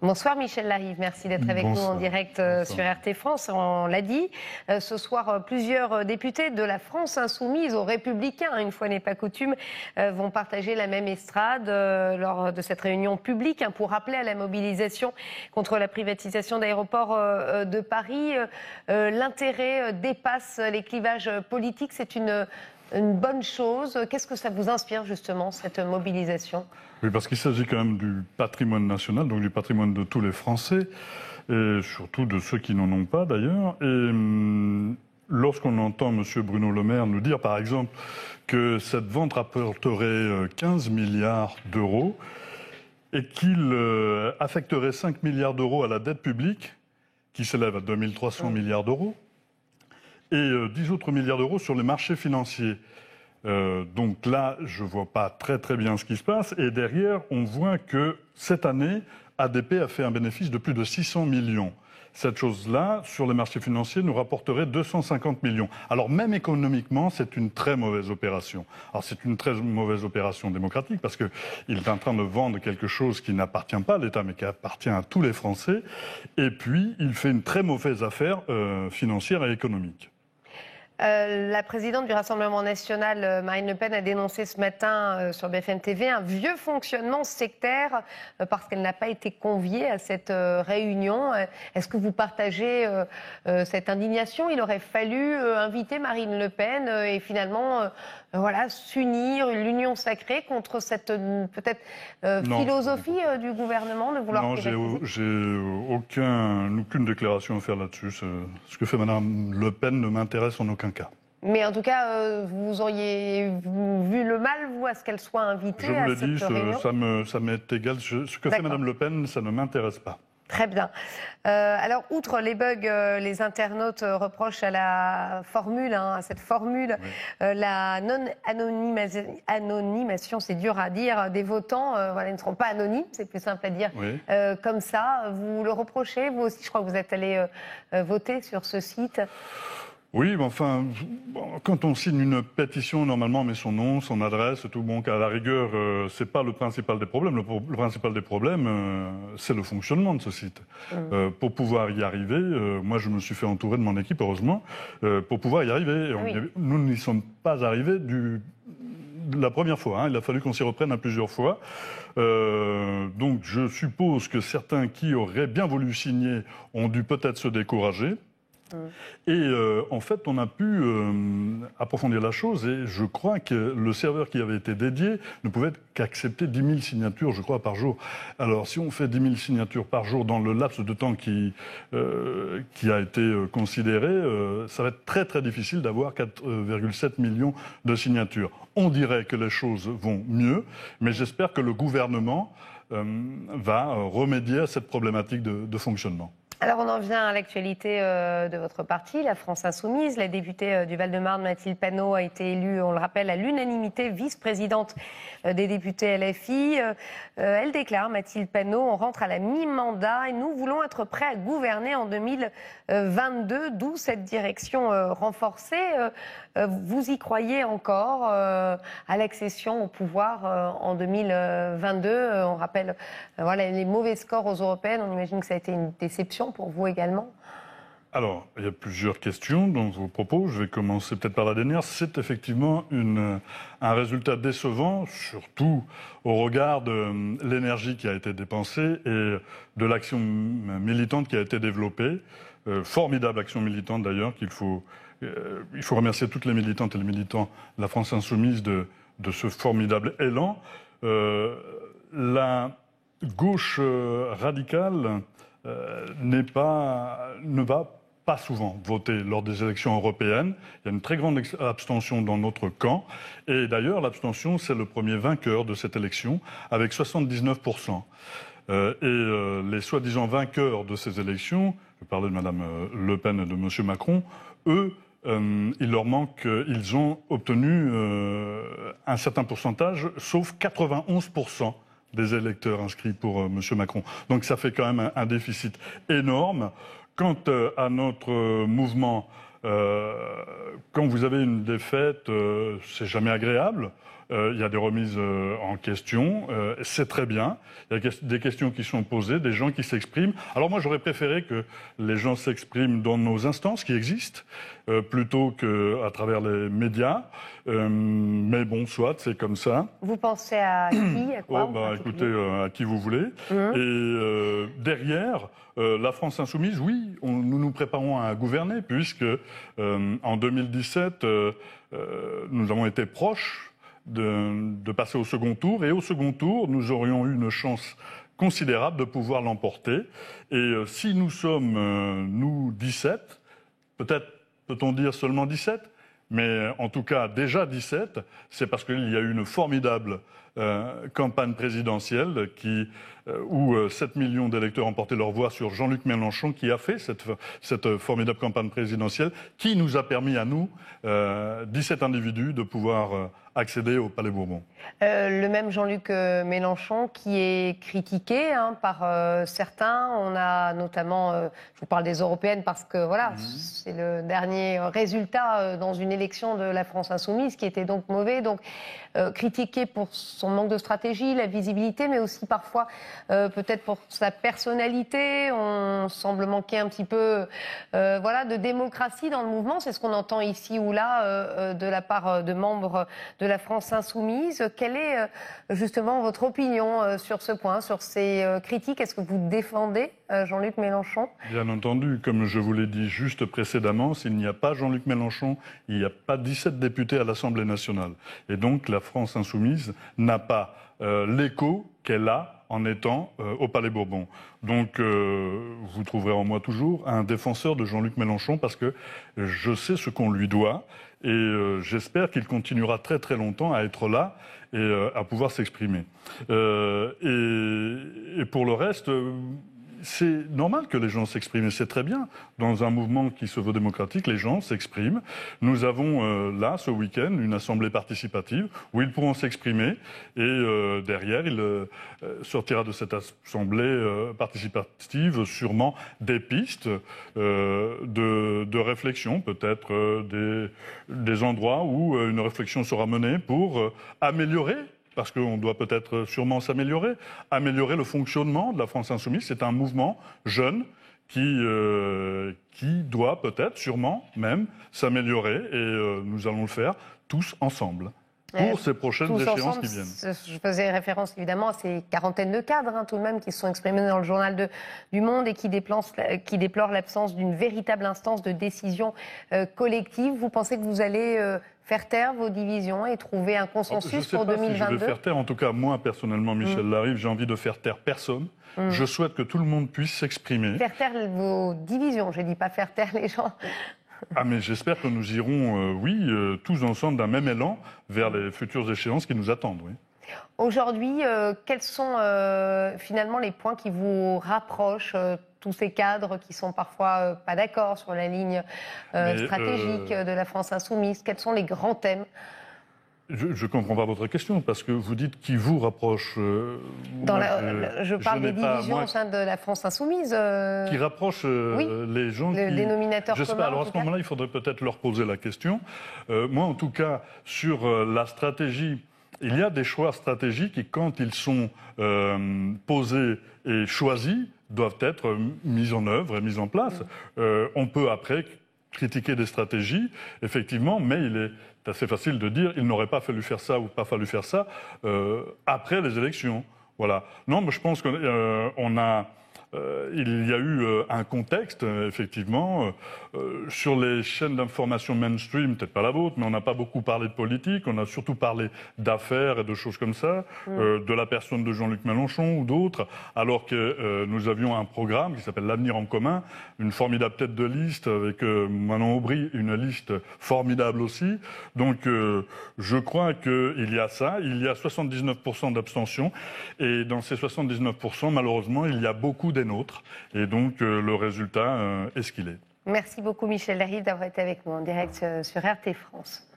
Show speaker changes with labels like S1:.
S1: Bonsoir Michel Larive, merci d'être avec nous en direct sur RT France. On l'a dit, ce soir, plusieurs députés de la France insoumise aux Républicains, une fois n'est pas coutume, vont partager la même estrade lors de cette réunion publique pour rappeler à la mobilisation contre la privatisation d'aéroports de Paris. L'intérêt dépasse les clivages politiques, c'est une bonne chose. Qu'est-ce que ça vous inspire justement, cette mobilisation ?
S2: Oui, parce qu'il s'agit quand même du patrimoine national, donc du patrimoine de tous les Français, et surtout de ceux qui n'en ont pas d'ailleurs. Et lorsqu'on entend M. Bruno Le Maire nous dire, par exemple, que cette vente rapporterait 15 milliards d'euros et qu'il affecterait 5 milliards d'euros à la dette publique, qui s'élève à 2300 milliards d'euros, et 10 autres milliards d'euros sur les marchés financiers. Donc là, je ne vois pas très bien ce qui se passe. Et derrière, on voit que cette année, ADP a fait un bénéfice de plus de 600 millions. Cette chose-là, sur les marchés financiers, nous rapporterait 250 millions. Alors même économiquement, c'est une très mauvaise opération. Alors c'est une très mauvaise opération démocratique parce qu'il est en train de vendre quelque chose qui n'appartient pas à l'État, mais qui appartient à tous les Français. Et puis, il fait une très mauvaise affaire financière et économique.
S1: La présidente du Rassemblement national, Marine Le Pen, a dénoncé ce matin sur BFM TV un vieux fonctionnement sectaire parce qu'elle n'a pas été conviée à cette réunion. Est-ce que vous partagez cette indignation ? Il aurait fallu inviter Marine Le Pen et finalement s'unir, l'union sacrée contre cette peut-être philosophie du gouvernement de vouloir privatiser.
S2: Non, j'ai aucune déclaration à faire là-dessus. Ce que fait Mme Le Pen ne m'intéresse en aucun cas.
S1: Mais en tout cas, vous auriez vu le mal, vous, à ce qu'elle soit invitée à cette réunion ?
S2: Je vous l'ai dit, ça m'est égal. Ce que fait Mme Le Pen, ça ne m'intéresse pas.
S1: Très bien. Alors, outre les bugs, les internautes reprochent à cette formule, la non-anonymisation, c'est dur à dire, des votants. Ils ne seront pas anonymes, c'est plus simple à dire comme ça. Vous le reprochez, vous aussi, je crois que vous êtes allé voter sur ce site.
S2: Oui, mais enfin, quand on signe une pétition, normalement on met son nom, son adresse, tout. Bon, à la rigueur, c'est pas le principal des problèmes. Le principal des problèmes, c'est le fonctionnement de ce site. Pour pouvoir y arriver, moi je me suis fait entourer de mon équipe, heureusement, pour pouvoir y arriver. Nous n'y sommes pas arrivés de la première fois. Il a fallu qu'on s'y reprenne à plusieurs fois. Donc je suppose que certains qui auraient bien voulu signer ont dû peut-être se décourager. Et en fait, on a pu approfondir la chose et je crois que le serveur qui avait été dédié ne pouvait qu'accepter 10 000 signatures, je crois, par jour. Alors, si on fait 10 000 signatures par jour dans le laps de temps qui a été considéré, ça va être très difficile d'avoir 4,7 millions de signatures. On dirait que les choses vont mieux, mais j'espère que le gouvernement va remédier à cette problématique de fonctionnement.
S1: Alors on en vient à l'actualité de votre parti, la France Insoumise. La députée du Val-de-Marne, Mathilde Panot, a été élue, on le rappelle, à l'unanimité vice-présidente des députés LFI. Elle déclare, Mathilde Panot, on rentre à la mi-mandat et nous voulons être prêts à gouverner en 2022, d'où cette direction renforcée. Vous y croyez encore à l'accession au pouvoir en 2022 On rappelle les mauvais scores aux européennes, on imagine que ça a été une déception pour vous également.
S2: Alors, il y a plusieurs questions dans vos propos. Je vais commencer peut-être par la dernière. C'est effectivement un résultat décevant, surtout au regard de l'énergie qui a été dépensée et de l'action militante qui a été développée. Formidable action militante d'ailleurs, il faut remercier toutes les militantes et les militants de la France Insoumise de ce formidable élan. La gauche radicale ne va pas souvent voter lors des élections européennes. Il y a une très grande abstention dans notre camp. Et d'ailleurs, l'abstention, c'est le premier vainqueur de cette élection, avec 79%. Les soi-disant vainqueurs de ces élections, je parlais de Mme Le Pen et de M. Macron, eux, ils ont obtenu un certain pourcentage, sauf 91% des électeurs inscrits pour M. Macron. Donc ça fait quand même un déficit énorme. Quant à notre mouvement, quand vous avez une défaite, c'est jamais agréable. il y a des remises en question, c'est très bien. Il y a des questions qui sont posées, des gens qui s'expriment. Alors moi, j'aurais préféré que les gens s'expriment dans nos instances qui existent, plutôt qu'à travers les médias. Mais bon, soit, c'est comme ça.
S1: Vous pensez à qui, à quoi
S2: Écoutez, à qui vous voulez. Et derrière, la France insoumise, oui, nous nous préparons à gouverner, puisque en 2017, nous avons été proches de passer au second tour. Et au second tour, nous aurions eu une chance considérable de pouvoir l'emporter. Et si nous sommes, nous, 17, peut-être peut-on dire seulement 17, mais en tout cas déjà 17, c'est parce qu'il y a eu une formidable campagne présidentielle où 7 millions d'électeurs ont porté leur voix sur Jean-Luc Mélenchon, qui a fait cette formidable campagne présidentielle, qui nous a permis à nous, 17 individus, de pouvoir accéder au Palais Bourbon.
S1: Le même Jean-Luc Mélenchon qui est critiqué par certains. On a notamment, je vous parle des européennes parce que voilà, c'est le dernier résultat dans une élection de la France insoumise qui était donc mauvais. Donc critiqué pour son manque de stratégie, la visibilité, mais aussi parfois peut-être pour sa personnalité. On semble manquer un petit peu de démocratie dans le mouvement. C'est ce qu'on entend ici ou là de la part de membres de la France insoumise. Quelle est justement votre opinion sur ce point, sur ces critiques? Est-ce que vous défendez Jean-Luc Mélenchon?
S2: Bien entendu, comme je vous l'ai dit juste précédemment, s'il n'y a pas Jean-Luc Mélenchon, il n'y a pas 17 députés à l'Assemblée nationale. Et donc la France insoumise n'a pas l'écho qu'elle a en étant au Palais Bourbon. Donc vous trouverez en moi toujours un défenseur de Jean-Luc Mélenchon, parce que je sais ce qu'on lui doit, et j'espère qu'il continuera très très longtemps à être là et à pouvoir s'exprimer. Et pour le reste, c'est normal que les gens s'expriment, et c'est très bien. Dans un mouvement qui se veut démocratique, les gens s'expriment. Nous avons là, ce week-end, une assemblée participative où ils pourront s'exprimer, et derrière, il sortira de cette assemblée participative sûrement des pistes de réflexion, peut-être des endroits où une réflexion sera menée pour améliorer, parce qu'on doit peut-être sûrement s'améliorer, améliorer le fonctionnement de la France insoumise. C'est un mouvement jeune qui doit peut-être, sûrement même, s'améliorer, et nous allons le faire tous ensemble pour ces prochaines échéances qui viennent.
S1: Je faisais référence évidemment à ces quarantaines de cadres tout de même qui se sont exprimés dans le journal du Monde et qui déplorent l'absence d'une véritable instance de décision collective. Vous pensez que vous allez faire taire vos divisions et trouver un consensus pour 2022?
S2: Si je vais faire taire. En tout cas, moi personnellement, Michel Larive, j'ai envie de faire taire personne. Je souhaite que tout le monde puisse s'exprimer.
S1: Faire taire vos divisions, je ne dis pas faire taire les gens.
S2: Ah, mais j'espère que nous irons, tous ensemble d'un même élan vers les futures échéances qui nous attendent, oui.
S1: Aujourd'hui, quels sont finalement les points qui vous rapprochent, tous ces cadres qui sont parfois pas d'accord sur la ligne stratégique de la France insoumise? Quels sont les grands thèmes?
S2: Je ne comprends pas votre question, parce que vous dites qui vous rapproche.
S1: Je parle des divisions au sein de la France insoumise.
S2: Qui rapproche les gens
S1: le dénominateur commun.
S2: Je ne sais pas, alors à ce moment-là, il faudrait peut-être leur poser la question. Moi, en tout cas, sur la stratégie, il y a des choix stratégiques qui, quand ils sont posés et choisis, doivent être mis en œuvre et mis en place. On peut après critiquer des stratégies, effectivement, mais il est assez facile de dire il n'aurait pas fallu faire ça ou pas fallu faire ça après les élections. Voilà. Non, mais je pense qu'on il y a eu un contexte, effectivement, sur les chaînes d'information mainstream, peut-être pas la vôtre, mais on n'a pas beaucoup parlé de politique, on a surtout parlé d'affaires et de choses comme ça, de la personne de Jean-Luc Mélenchon ou d'autres, alors que nous avions un programme qui s'appelle l'Avenir en commun, une formidable tête de liste avec Manon Aubry, une liste formidable aussi. Donc je crois qu'il y a ça, il y a 79% d'abstention, et dans ces 79%, malheureusement, il y a beaucoup des nôtres, et donc le résultat est ce qu'il est.
S1: Merci beaucoup Michel Larive d'avoir été avec nous en direct sur RT France.